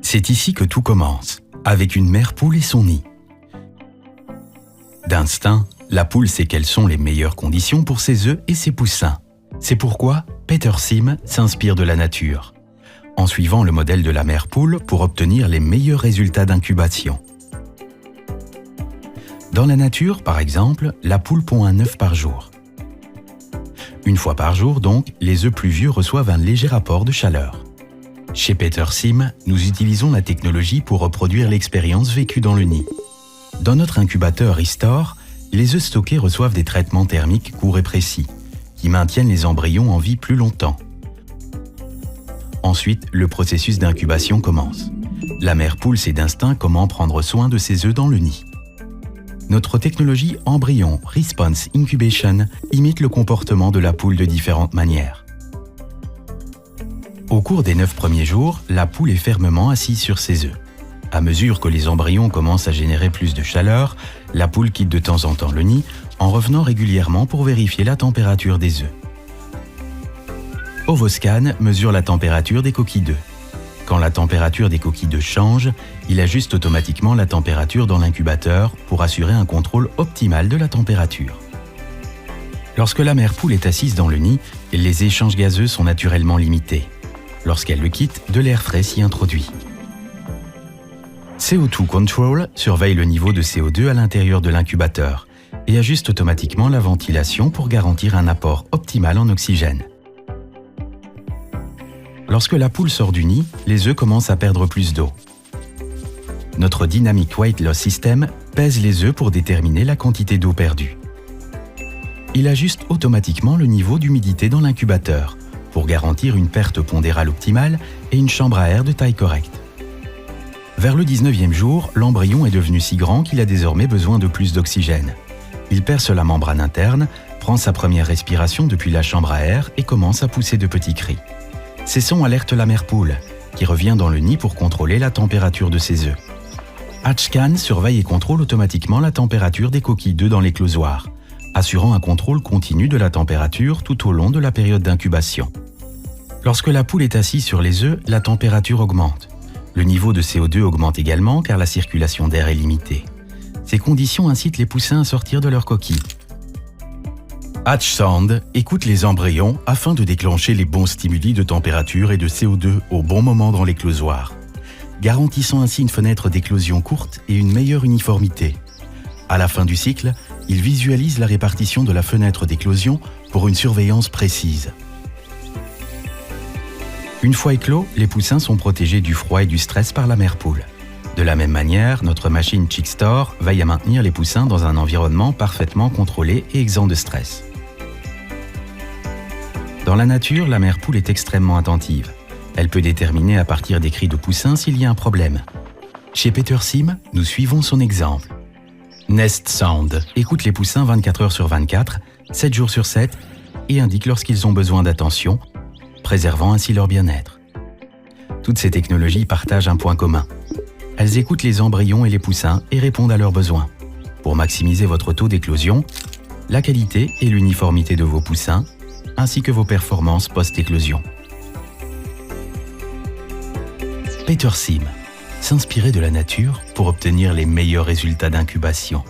C'est ici que tout commence, avec une mère poule et son nid. D'instinct, la poule sait quelles sont les meilleures conditions pour ses œufs et ses poussins. C'est pourquoi Peter Sim s'inspire de la nature, en suivant le modèle de la mère poule pour obtenir les meilleurs résultats d'incubation. Dans la nature, par exemple, la poule pond un œuf par jour. Une fois par jour, donc, les œufs plus vieux reçoivent un léger apport de chaleur. Chez Peter Sim, nous utilisons la technologie pour reproduire l'expérience vécue dans le nid. Dans notre incubateur Restore, les œufs stockés reçoivent des traitements thermiques courts et précis, qui maintiennent les embryons en vie plus longtemps. Ensuite, le processus d'incubation commence. La mère poule sait d'instinct comment prendre soin de ses œufs dans le nid. Notre technologie Embryon Response Incubation imite le comportement de la poule de différentes manières. Au cours des 9 premiers jours, la poule est fermement assise sur ses œufs. À mesure que les embryons commencent à générer plus de chaleur, la poule quitte de temps en temps le nid en revenant régulièrement pour vérifier la température des œufs. Ovoscan mesure la température des coquilles d'œufs. Quand la température des coquilles d'œufs change, il ajuste automatiquement la température dans l'incubateur pour assurer un contrôle optimal de la température. Lorsque la mère poule est assise dans le nid, les échanges gazeux sont naturellement limités. Lorsqu'elle le quitte, de l'air frais s'y introduit. CO2 Control surveille le niveau de CO2 à l'intérieur de l'incubateur et ajuste automatiquement la ventilation pour garantir un apport optimal en oxygène. Lorsque la poule sort du nid, les œufs commencent à perdre plus d'eau. Notre Dynamic Weight Loss System pèse les œufs pour déterminer la quantité d'eau perdue. Il ajuste automatiquement le niveau d'humidité dans l'incubateur pour garantir une perte pondérale optimale et une chambre à air de taille correcte. Vers le 19e jour, l'embryon est devenu si grand qu'il a désormais besoin de plus d'oxygène. Il perce la membrane interne, prend sa première respiration depuis la chambre à air et commence à pousser de petits cris. Ces sons alertent la mère poule, qui revient dans le nid pour contrôler la température de ses œufs. Hatchcan surveille et contrôle automatiquement la température des coquilles d'œufs dans l'éclosoir, assurant un contrôle continu de la température tout au long de la période d'incubation. Lorsque la poule est assise sur les œufs, la température augmente. Le niveau de CO2 augmente également car la circulation d'air est limitée. Ces conditions incitent les poussins à sortir de leur coquille. HatchSound écoute les embryons afin de déclencher les bons stimuli de température et de CO2 au bon moment dans l'éclosoir, garantissant ainsi une fenêtre d'éclosion courte et une meilleure uniformité. À la fin du cycle, il visualise la répartition de la fenêtre d'éclosion pour une surveillance précise. Une fois éclos, les poussins sont protégés du froid et du stress par la mère poule. De la même manière, notre machine Chickstore veille à maintenir les poussins dans un environnement parfaitement contrôlé et exempt de stress. Dans la nature, la mère poule est extrêmement attentive. Elle peut déterminer à partir des cris de poussins s'il y a un problème. Chez Peter Sim, nous suivons son exemple. Nest Sound écoute les poussins 24 heures sur 24, 7 jours sur 7 et indique lorsqu'ils ont besoin d'attention, préservant ainsi leur bien-être. Toutes ces technologies partagent un point commun. Elles écoutent les embryons et les poussins et répondent à leurs besoins. Pour maximiser votre taux d'éclosion, la qualité et l'uniformité de vos poussins, ainsi que vos performances post-éclosion. Peter Sim, s'inspirer de la nature pour obtenir les meilleurs résultats d'incubation.